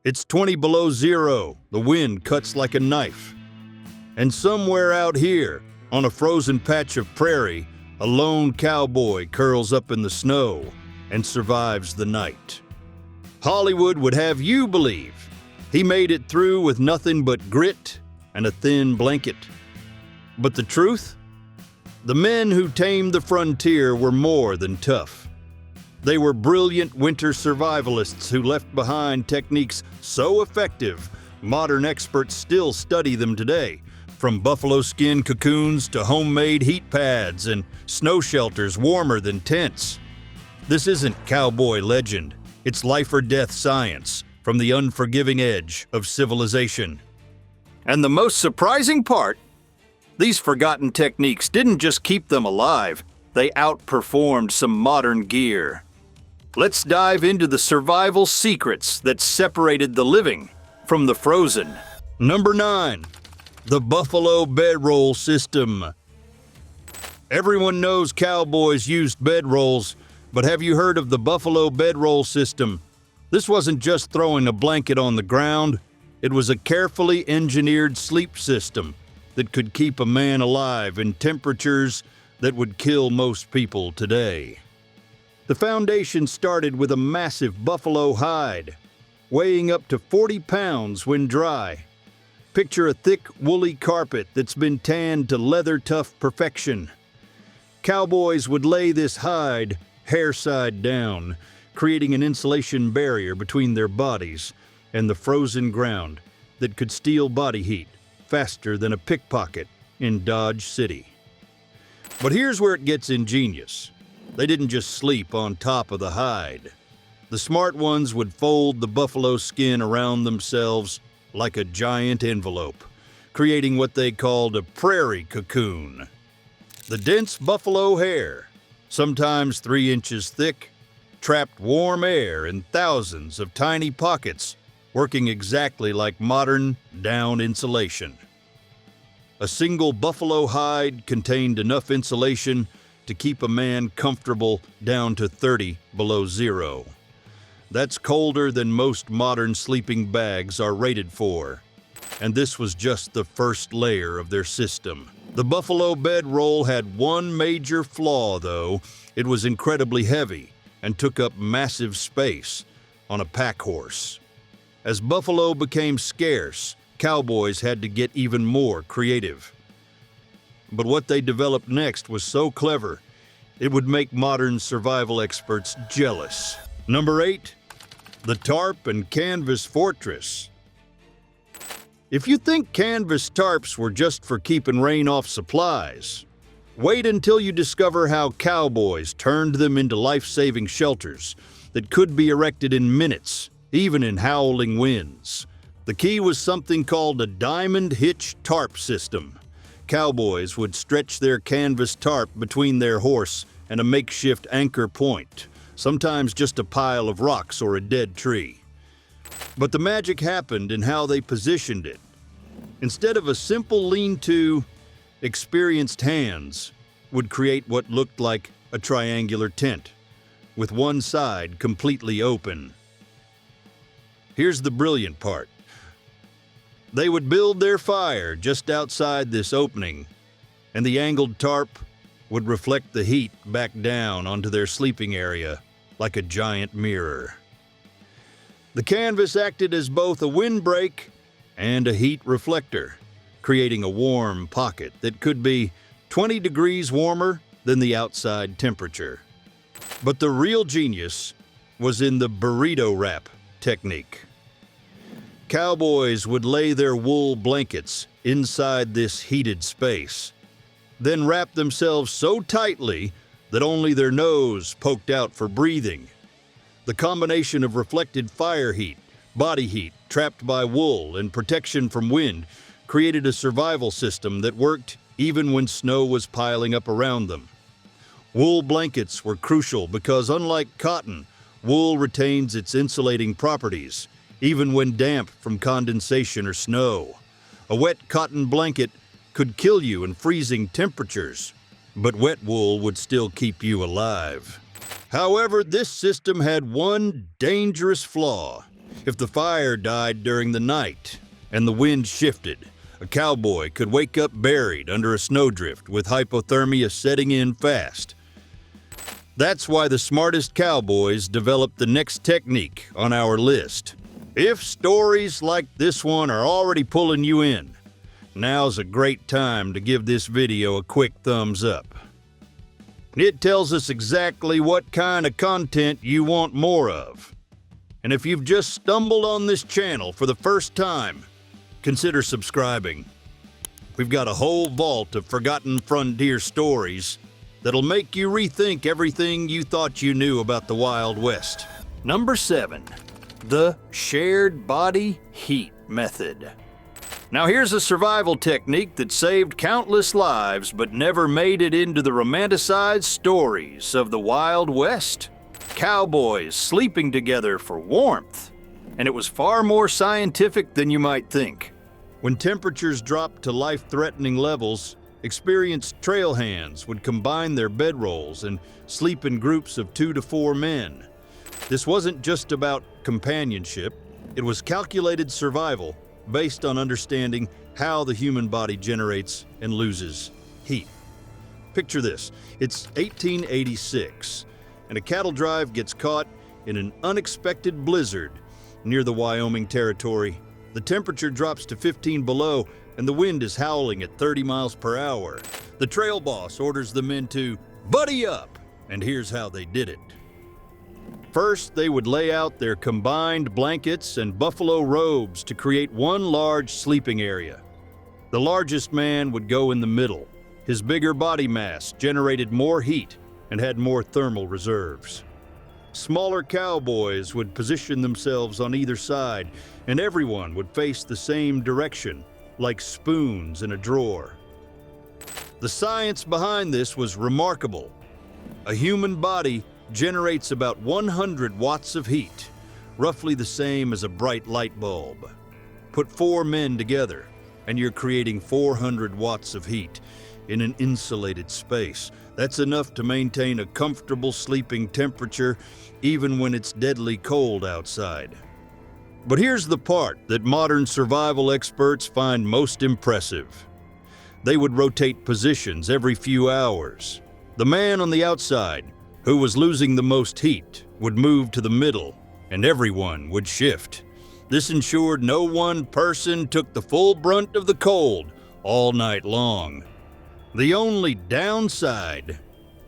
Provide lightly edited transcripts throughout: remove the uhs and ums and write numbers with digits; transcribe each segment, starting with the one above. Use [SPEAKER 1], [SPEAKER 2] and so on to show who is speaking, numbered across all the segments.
[SPEAKER 1] It's 20 below zero. The wind cuts like a knife. And somewhere out here, on a frozen patch of prairie, a lone cowboy curls up in the snow and survives the night. Hollywood would have you believe he made it through with nothing but grit and a thin blanket. But the truth? The men who tamed the frontier were more than tough. They were brilliant winter survivalists who left behind techniques so effective, modern experts still study them today, from buffalo skin cocoons to homemade heat pads and snow shelters warmer than tents. This isn't cowboy legend, it's life or death science from the unforgiving edge of civilization. And the most surprising part, these forgotten techniques didn't just keep them alive, they outperformed some modern gear. Let's dive into the survival secrets that separated the living from the frozen. Number 9. The buffalo bedroll system. Everyone knows cowboys used bedrolls, but have you heard of the buffalo bedroll system? This wasn't just throwing a blanket on the ground, it was a carefully engineered sleep system that could keep a man alive in temperatures that would kill most people today. The foundation started with a massive buffalo hide, weighing up to 40 pounds when dry. Picture a thick, woolly carpet that's been tanned to leather-tough perfection. Cowboys would lay this hide hair side down, creating an insulation barrier between their bodies and the frozen ground that could steal body heat faster than a pickpocket in Dodge City. But here's where it gets ingenious. They didn't just sleep on top of the hide. The smart ones would fold the buffalo skin around themselves like a giant envelope, creating what they called a prairie cocoon. The dense buffalo hair, sometimes 3 inches thick, trapped warm air in thousands of tiny pockets, working exactly like modern down insulation. A single buffalo hide contained enough insulation to keep a man comfortable down to 30 below zero. That's colder than most modern sleeping bags are rated for. And this was just the first layer of their system. The buffalo bedroll had one major flaw, though. It was incredibly heavy and took up massive space on a pack horse. As buffalo became scarce, cowboys had to get even more creative. But what they developed next was so clever, it would make modern survival experts jealous. Number 8, the tarp and canvas fortress. If you think canvas tarps were just for keeping rain off supplies, wait until you discover how cowboys turned them into life-saving shelters that could be erected in minutes, even in howling winds. The key was something called a diamond hitch tarp system. Cowboys would stretch their canvas tarp between their horse and a makeshift anchor point, sometimes just a pile of rocks or a dead tree. But the magic happened in how they positioned it. Instead of a simple lean-to, experienced hands would create what looked like a triangular tent, with one side completely open. Here's the brilliant part. They would build their fire just outside this opening, and the angled tarp would reflect the heat back down onto their sleeping area like a giant mirror. The canvas acted as both a windbreak and a heat reflector, creating a warm pocket that could be 20 degrees warmer than the outside temperature. But the real genius was in the burrito wrap technique. Cowboys would lay their wool blankets inside this heated space, then wrap themselves so tightly that only their nose poked out for breathing. The combination of reflected fire heat, body heat trapped by wool, and protection from wind created a survival system that worked even when snow was piling up around them. Wool blankets were crucial because, unlike cotton, wool retains its insulating properties, even when damp from condensation or snow. A wet cotton blanket could kill you in freezing temperatures, but wet wool would still keep you alive. However, this system had one dangerous flaw. If the fire died during the night and the wind shifted, a cowboy could wake up buried under a snowdrift with hypothermia setting in fast. That's why the smartest cowboys developed the next technique on our list. If stories like this one are already pulling you in, now's a great time to give this video a quick thumbs up. It tells us exactly what kind of content you want more of. And if you've just stumbled on this channel for the first time, consider subscribing. We've got a whole vault of forgotten frontier stories that'll make you rethink everything you thought you knew about the Wild West. Number 7, the shared body heat method. Now here's a survival technique that saved countless lives but never made it into the romanticized stories of the Wild West. Cowboys sleeping together for warmth. And it was far more scientific than you might think. When temperatures dropped to life-threatening levels, experienced trail hands would combine their bedrolls and sleep in groups of 2 to 4 men. This wasn't just about companionship, it was calculated survival based on understanding how the human body generates and loses heat. Picture this, it's 1886, and a cattle drive gets caught in an unexpected blizzard near the Wyoming Territory. The temperature drops to 15 below and the wind is howling at 30 miles per hour. The trail boss orders the men to buddy up, and here's how they did it. First, they would lay out their combined blankets and buffalo robes to create one large sleeping area. The largest man would go in the middle. His bigger body mass generated more heat and had more thermal reserves. Smaller cowboys would position themselves on either side, and everyone would face the same direction, like spoons in a drawer. The science behind this was remarkable. A human body generates about 100 watts of heat, roughly the same as a bright light bulb. Put 4 men together, and you're creating 400 watts of heat in an insulated space. That's enough to maintain a comfortable sleeping temperature even when it's deadly cold outside. But here's the part that modern survival experts find most impressive. They would rotate positions every few hours. The man on the outside, who was losing the most heat, would move to the middle, and everyone would shift. This ensured no one person took the full brunt of the cold all night long. The only downside: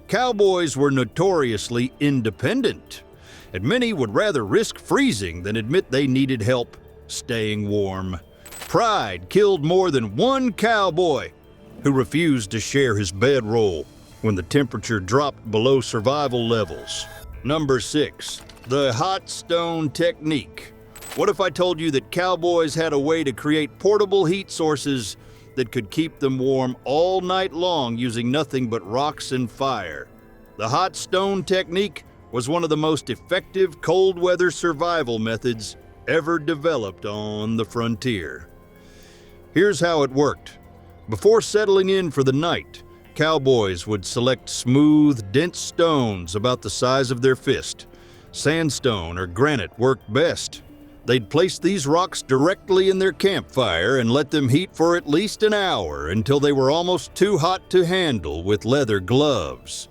[SPEAKER 1] cowboys were notoriously independent, and many would rather risk freezing than admit they needed help staying warm. Pride killed more than one cowboy who refused to share his bedroll when the temperature dropped below survival levels. Number 6, the hot stone technique. What if I told you that cowboys had a way to create portable heat sources that could keep them warm all night long using nothing but rocks and fire? The hot stone technique was one of the most effective cold weather survival methods ever developed on the frontier. Here's how it worked. Before settling in for the night, cowboys would select smooth, dense stones about the size of their fist. Sandstone or granite worked best. They'd place these rocks directly in their campfire and let them heat for at least an hour until they were almost too hot to handle with leather gloves.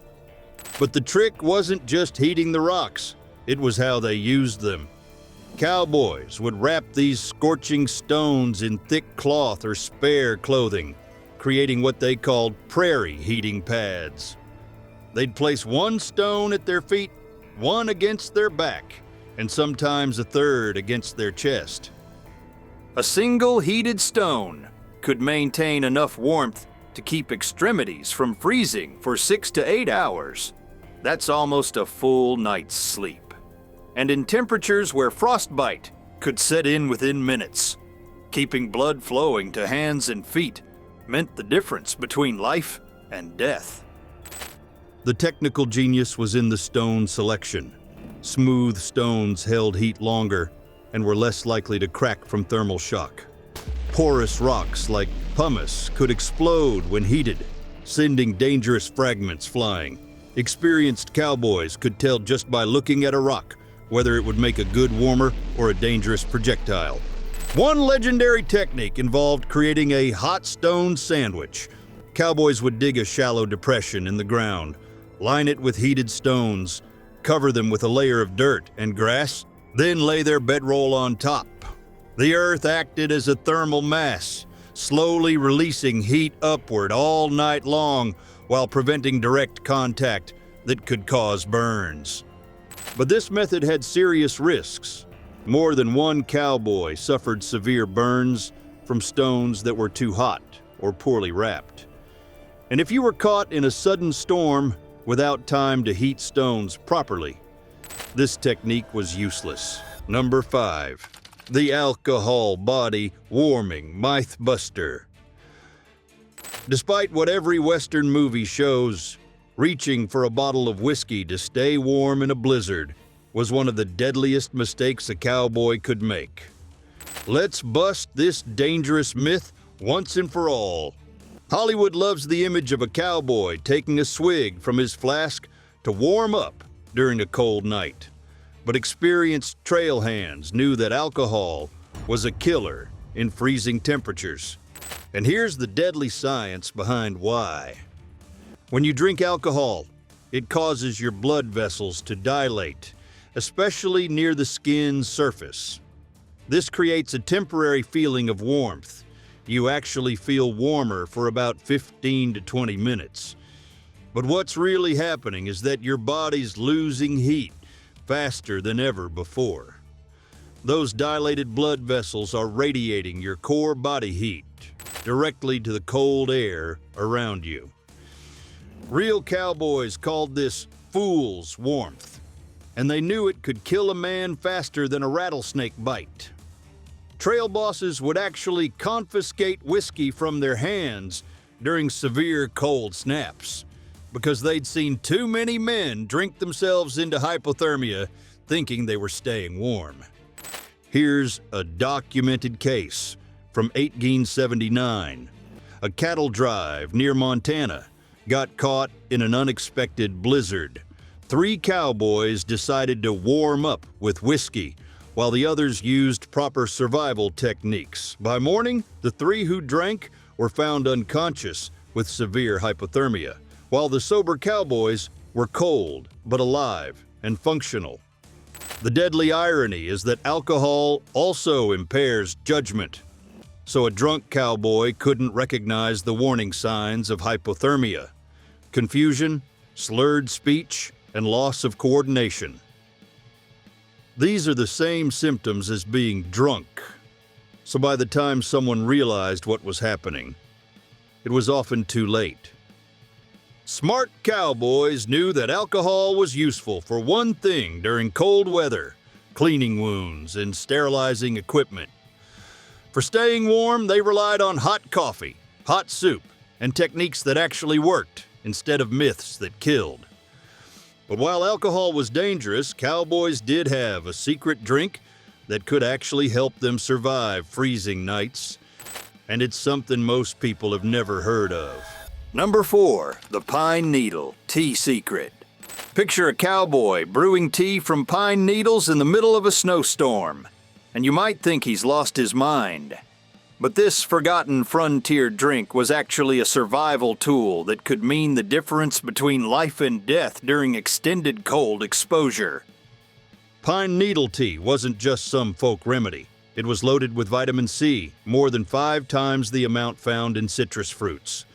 [SPEAKER 1] But the trick wasn't just heating the rocks, it was how they used them. Cowboys would wrap these scorching stones in thick cloth or spare clothing, creating what they called prairie heating pads. They'd place one stone at their feet, one against their back, and sometimes a third against their chest. A single heated stone could maintain enough warmth to keep extremities from freezing for 6 to 8 hours. That's almost a full night's sleep. And in temperatures where frostbite could set in within minutes, keeping blood flowing to hands and feet meant the difference between life and death. The technical genius was in the stone selection. Smooth stones held heat longer and were less likely to crack from thermal shock. Porous rocks like pumice could explode when heated, sending dangerous fragments flying. Experienced cowboys could tell just by looking at a rock whether it would make a good warmer or a dangerous projectile. One legendary technique involved creating a hot stone sandwich. Cowboys would dig a shallow depression in the ground, line it with heated stones, cover them with a layer of dirt and grass, then lay their bedroll on top. The earth acted as a thermal mass, slowly releasing heat upward all night long while preventing direct contact that could cause burns. But this method had serious risks. More than one cowboy suffered severe burns from stones that were too hot or poorly wrapped. And if you were caught in a sudden storm without time to heat stones properly, this technique was useless. Number 5. The alcohol body warming myth buster. Despite what every Western movie shows, reaching for a bottle of whiskey to stay warm in a blizzard was one of the deadliest mistakes a cowboy could make. Let's bust this dangerous myth once and for all. Hollywood loves the image of a cowboy taking a swig from his flask to warm up during a cold night. But experienced trail hands knew that alcohol was a killer in freezing temperatures. And here's the deadly science behind why. When you drink alcohol, it causes your blood vessels to dilate, especially near the skin's surface. This creates a temporary feeling of warmth. You actually feel warmer for about 15 to 20 minutes. But what's really happening is that your body's losing heat faster than ever before. Those dilated blood vessels are radiating your core body heat directly to the cold air around you. Real cowboys called this fool's warmth, and they knew it could kill a man faster than a rattlesnake bite. Trail bosses would actually confiscate whiskey from their hands during severe cold snaps because they'd seen too many men drink themselves into hypothermia thinking they were staying warm. Here's a documented case from 1879. A cattle drive near Montana got caught in an unexpected blizzard. 3 cowboys decided to warm up with whiskey while the others used proper survival techniques. By morning, the 3 who drank were found unconscious with severe hypothermia, while the sober cowboys were cold but alive and functional. The deadly irony is that alcohol also impairs judgment, so a drunk cowboy couldn't recognize the warning signs of hypothermia: confusion, slurred speech, and loss of coordination. These are the same symptoms as being drunk, so by the time someone realized what was happening, it was often too late. Smart cowboys knew that alcohol was useful for one thing during cold weather: cleaning wounds and sterilizing equipment. For staying warm, they relied on hot coffee, hot soup, and techniques that actually worked instead of myths that killed. But while alcohol was dangerous, cowboys did have a secret drink that could actually help them survive freezing nights, and it's something most people have never heard of. Number 4, the pine needle tea secret. Picture a cowboy brewing tea from pine needles in the middle of a snowstorm, and you might think he's lost his mind. But this forgotten frontier drink was actually a survival tool that could mean the difference between life and death during extended cold exposure. Pine needle tea wasn't just some folk remedy. It was loaded with vitamin C, more than 5 times the amount found in citrus fruits.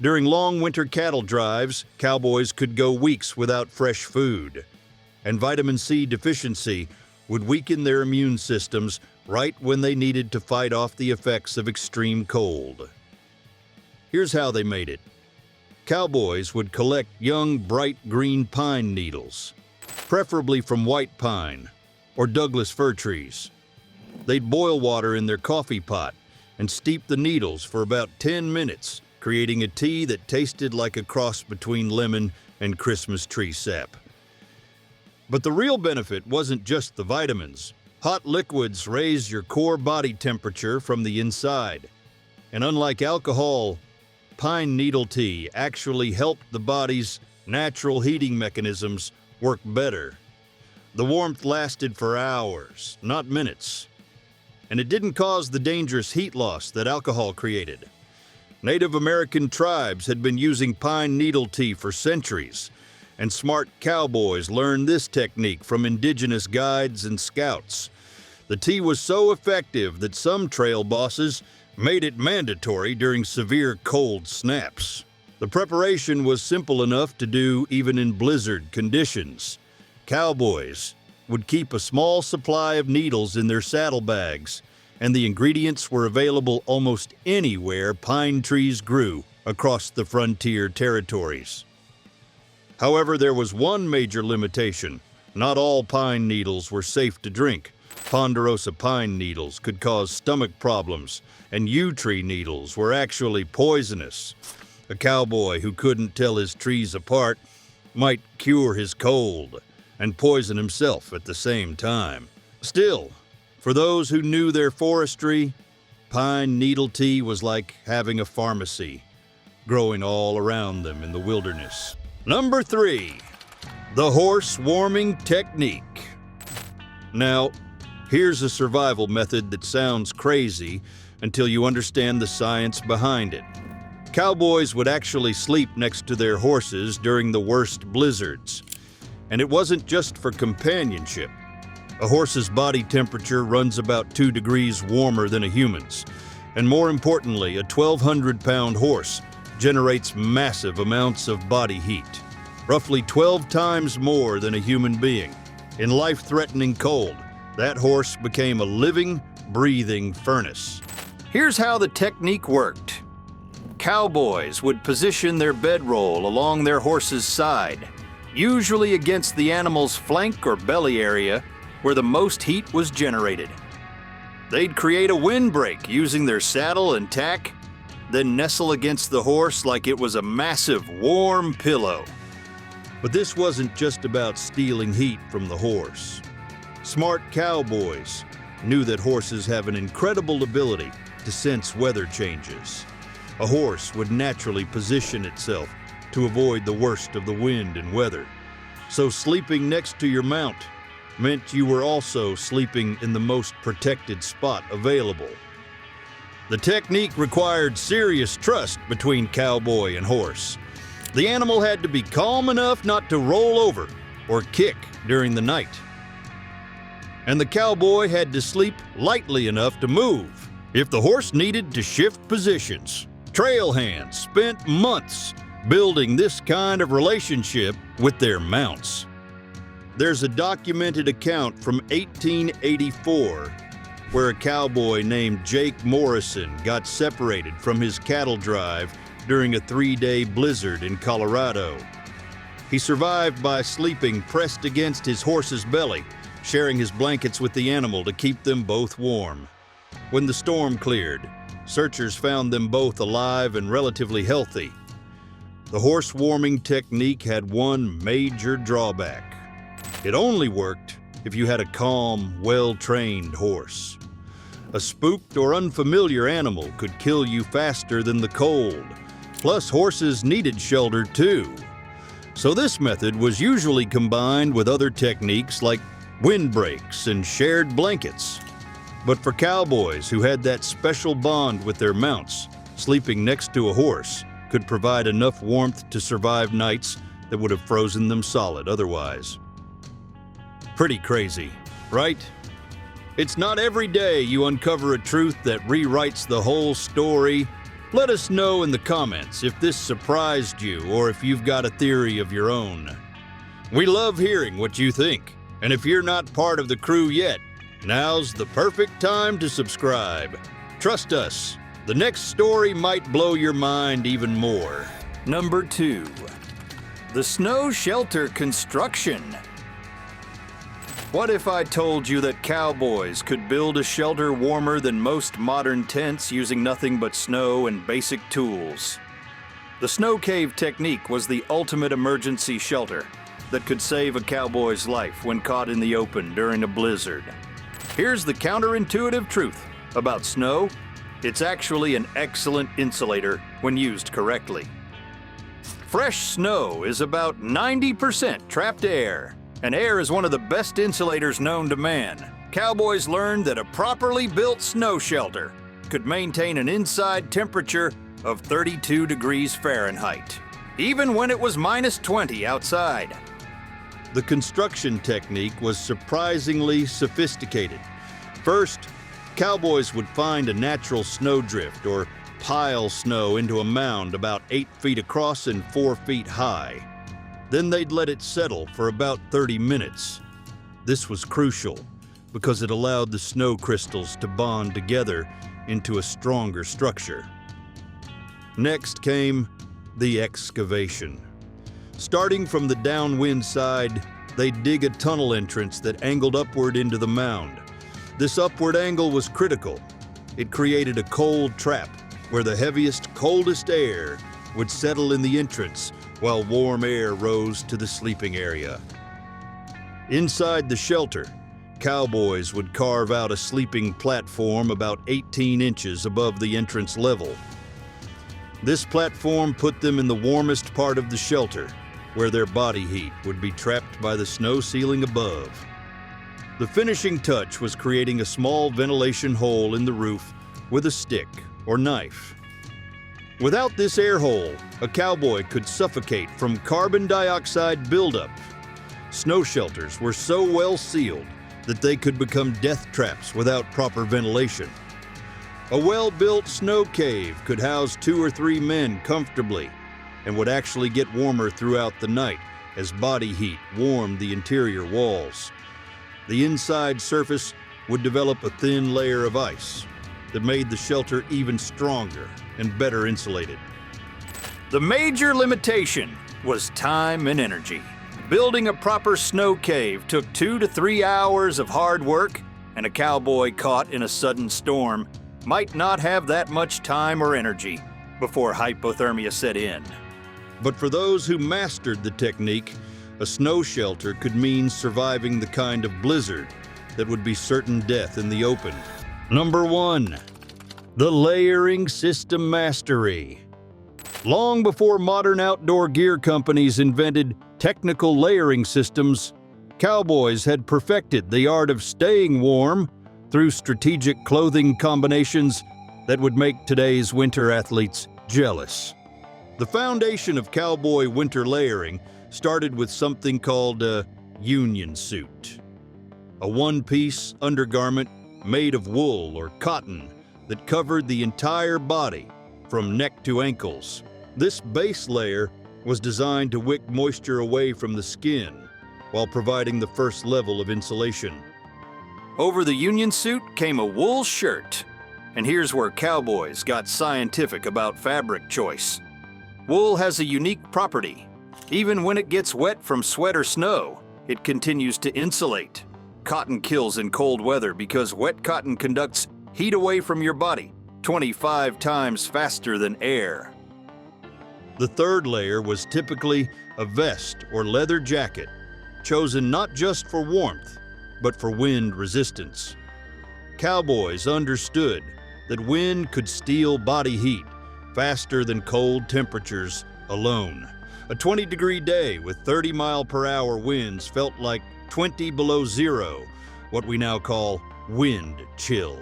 [SPEAKER 1] During long winter cattle drives, cowboys could go weeks without fresh food, and vitamin C deficiency would weaken their immune systems right when they needed to fight off the effects of extreme cold. Here's how they made it. Cowboys would collect young, bright green pine needles, preferably from white pine or Douglas fir trees. They'd boil water in their coffee pot and steep the needles for about 10 minutes, creating a tea that tasted like a cross between lemon and Christmas tree sap. But the real benefit wasn't just the vitamins. Hot liquids raise your core body temperature from the inside. And unlike alcohol, pine needle tea actually helped the body's natural heating mechanisms work better. The warmth lasted for hours, not minutes, and it didn't cause the dangerous heat loss that alcohol created. Native American tribes had been using pine needle tea for centuries, and smart cowboys learned this technique from indigenous guides and scouts. The tea was so effective that some trail bosses made it mandatory during severe cold snaps. The preparation was simple enough to do even in blizzard conditions. Cowboys would keep a small supply of needles in their saddlebags, and the ingredients were available almost anywhere pine trees grew across the frontier territories. However, there was one major limitation. Not all pine needles were safe to drink. Ponderosa pine needles could cause stomach problems, and yew tree needles were actually poisonous. A cowboy who couldn't tell his trees apart might cure his cold and poison himself at the same time. Still, for those who knew their forestry, pine needle tea was like having a pharmacy growing all around them in the wilderness. Number 3, the horse warming technique. Now, here's a survival method that sounds crazy until you understand the science behind it. Cowboys would actually sleep next to their horses during the worst blizzards. And it wasn't just for companionship. A horse's body temperature runs about 2 degrees warmer than a human's. And more importantly, a 1,200-pound horse generates massive amounts of body heat, roughly 12 times more than a human being. In life-threatening cold, that horse became a living, breathing furnace. Here's how the technique worked. Cowboys would position their bedroll along their horse's side, usually against the animal's flank or belly area where the most heat was generated. They'd create a windbreak using their saddle and tack, then nestle against the horse like it was a massive warm pillow. But this wasn't just about stealing heat from the horse. Smart cowboys knew that horses have an incredible ability to sense weather changes. A horse would naturally position itself to avoid the worst of the wind and weather. So sleeping next to your mount meant you were also sleeping in the most protected spot available. The technique required serious trust between cowboy and horse. The animal had to be calm enough not to roll over or kick during the night. And the cowboy had to sleep lightly enough to move if the horse needed to shift positions. Trail hands spent months building this kind of relationship with their mounts. There's a documented account from 1884 where a cowboy named Jake Morrison got separated from his cattle drive during a 3-day blizzard in Colorado. He survived by sleeping pressed against his horse's belly, sharing his blankets with the animal to keep them both warm. When the storm cleared, searchers found them both alive and relatively healthy. The horse warming technique had one major drawback. It only worked if you had a calm, well-trained horse. A spooked or unfamiliar animal could kill you faster than the cold. Plus, horses needed shelter too. So this method was usually combined with other techniques like windbreaks and shared blankets. But for cowboys who had that special bond with their mounts, sleeping next to a horse could provide enough warmth to survive nights that would have frozen them solid otherwise. Pretty crazy, right? It's not every day you uncover a truth that rewrites the whole story. Let us know in the comments if this surprised you or if you've got a theory of your own. We love hearing what you think, and if you're not part of the crew yet, now's the perfect time to subscribe. Trust us, the next story might blow your mind even more. Number 2, the snow shelter construction. What if I told you that cowboys could build a shelter warmer than most modern tents using nothing but snow and basic tools? The snow cave technique was the ultimate emergency shelter that could save a cowboy's life when caught in the open during a blizzard. Here's the counterintuitive truth about snow. It's actually an excellent insulator when used correctly. Fresh snow is about 90% trapped air, and air is one of the best insulators known to man. Cowboys learned that a properly built snow shelter could maintain an inside temperature of 32 degrees Fahrenheit, even when it was -20 outside. The construction technique was surprisingly sophisticated. First, cowboys would find a natural snowdrift or pile snow into a mound about 8 feet across and 4 feet high. Then they'd let it settle for about 30 minutes. This was crucial because it allowed the snow crystals to bond together into a stronger structure. Next came the excavation. Starting from the downwind side, they'd dig a tunnel entrance that angled upward into the mound. This upward angle was critical. It created a cold trap where the heaviest, coldest air would settle in the entrance while warm air rose to the sleeping area. Inside the shelter, cowboys would carve out a sleeping platform about 18 inches above the entrance level. This platform put them in the warmest part of the shelter, where their body heat would be trapped by the snow ceiling above. The finishing touch was creating a small ventilation hole in the roof with a stick or knife. Without this air hole, a cowboy could suffocate from carbon dioxide buildup. Snow shelters were so well sealed that they could become death traps without proper ventilation. A well-built snow cave could house 2 or 3 men comfortably and would actually get warmer throughout the night as body heat warmed the interior walls. The inside surface would develop a thin layer of ice that made the shelter even stronger and better insulated. The major limitation was time and energy. Building a proper snow cave took 2 to 3 hours of hard work, and a cowboy caught in a sudden storm might not have that much time or energy before hypothermia set in. But for those who mastered the technique, a snow shelter could mean surviving the kind of blizzard that would be certain death in the open. Number 1. The layering system mastery. Long before modern outdoor gear companies invented technical layering systems, cowboys had perfected the art of staying warm through strategic clothing combinations that would make today's winter athletes jealous. The foundation of cowboy winter layering started with something called a union suit, a one-piece undergarment made of wool or cotton that covered the entire body from neck to ankles. This base layer was designed to wick moisture away from the skin while providing the first level of insulation. Over the union suit came a wool shirt, and here's where cowboys got scientific about fabric choice. Wool has a unique property. Even when it gets wet from sweat or snow, it continues to insulate. Cotton kills in cold weather because wet cotton conducts heat away from your body 25 times faster than air. The third layer was typically a vest or leather jacket, chosen not just for warmth, but for wind resistance. Cowboys understood that wind could steal body heat faster than cold temperatures alone. A 20-degree day with 30-mile-per-hour winds felt like 20 below zero, what we now call wind chill.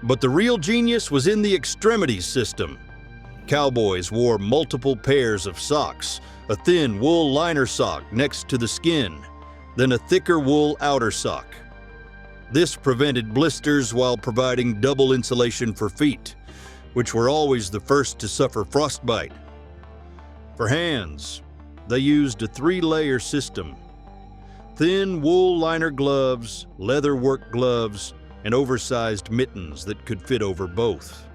[SPEAKER 1] But the real genius was in the extremities system. Cowboys wore multiple pairs of socks, a thin wool liner sock next to the skin, then a thicker wool outer sock. This prevented blisters while providing double insulation for feet, which were always the first to suffer frostbite. For hands, they used a 3-layer system: thin wool liner gloves, leather work gloves, and oversized mittens that could fit over both.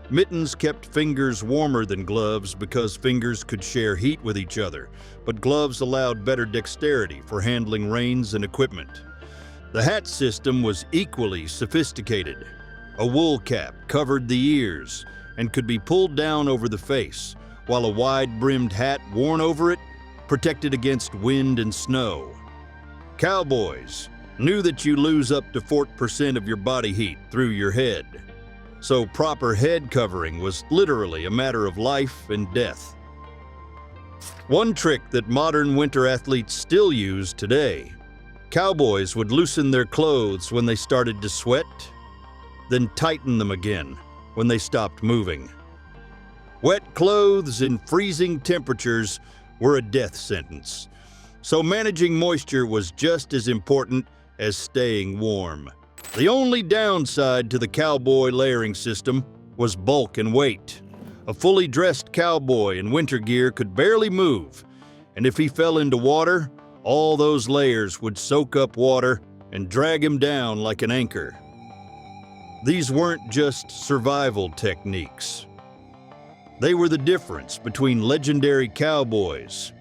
[SPEAKER 1] Mittens kept fingers warmer than gloves because fingers could share heat with each other, but gloves allowed better dexterity for handling reins and equipment. The hat system was equally sophisticated. A wool cap covered the ears and could be pulled down over the face, while a wide-brimmed hat worn over it protected against wind and snow. Cowboys knew that you lose up to 4% of your body heat through your head, so proper head covering was literally a matter of life and death. One trick that modern winter athletes still use today. Cowboys would loosen their clothes when they started to sweat, then tighten them again when they stopped moving. Wet clothes in freezing temperatures were a death sentence, so managing moisture was just as important as staying warm. The only downside to the cowboy layering system was bulk and weight. A fully dressed cowboy in winter gear could barely move, and if he fell into water, all those layers would soak up water and drag him down like an anchor. These weren't just survival techniques. They were the difference between legendary cowboys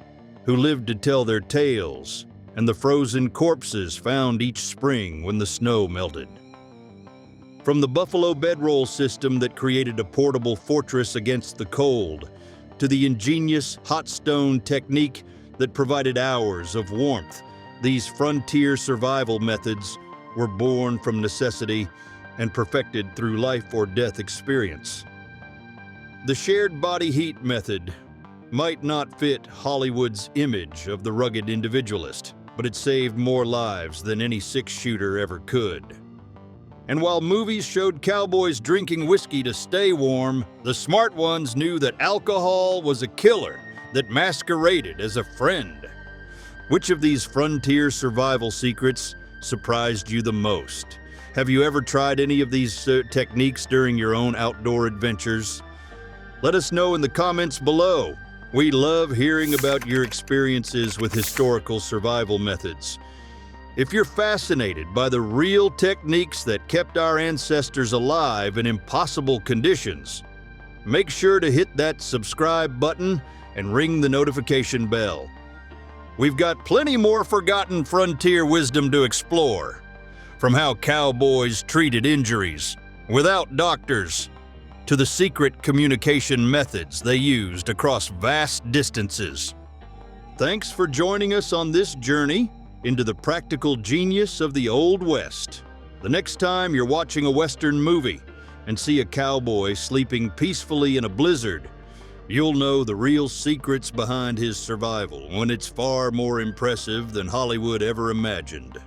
[SPEAKER 1] who lived to tell their tales and the frozen corpses found each spring when the snow melted. From the buffalo bedroll system that created a portable fortress against the cold, to the ingenious hot stone technique that provided hours of warmth, these frontier survival methods were born from necessity and perfected through life or death experience. The shared body heat method might not fit Hollywood's image of the rugged individualist, but it saved more lives than any six-shooter ever could. And while movies showed cowboys drinking whiskey to stay warm, the smart ones knew that alcohol was a killer that masqueraded as a friend. Which of these frontier survival secrets surprised you the most? Have you ever tried any of these techniques during your own outdoor adventures? Let us know in the comments below. We love hearing about your experiences with historical survival methods. If you're fascinated by the real techniques that kept our ancestors alive in impossible conditions, make sure to hit that subscribe button and ring the notification bell. We've got plenty more forgotten frontier wisdom to explore, from how cowboys treated injuries without doctors to the secret communication methods they used across vast distances. Thanks for joining us on this journey into the practical genius of the Old West. The next time you're watching a Western movie and see a cowboy sleeping peacefully in a blizzard, you'll know the real secrets behind his survival, when it's far more impressive than Hollywood ever imagined.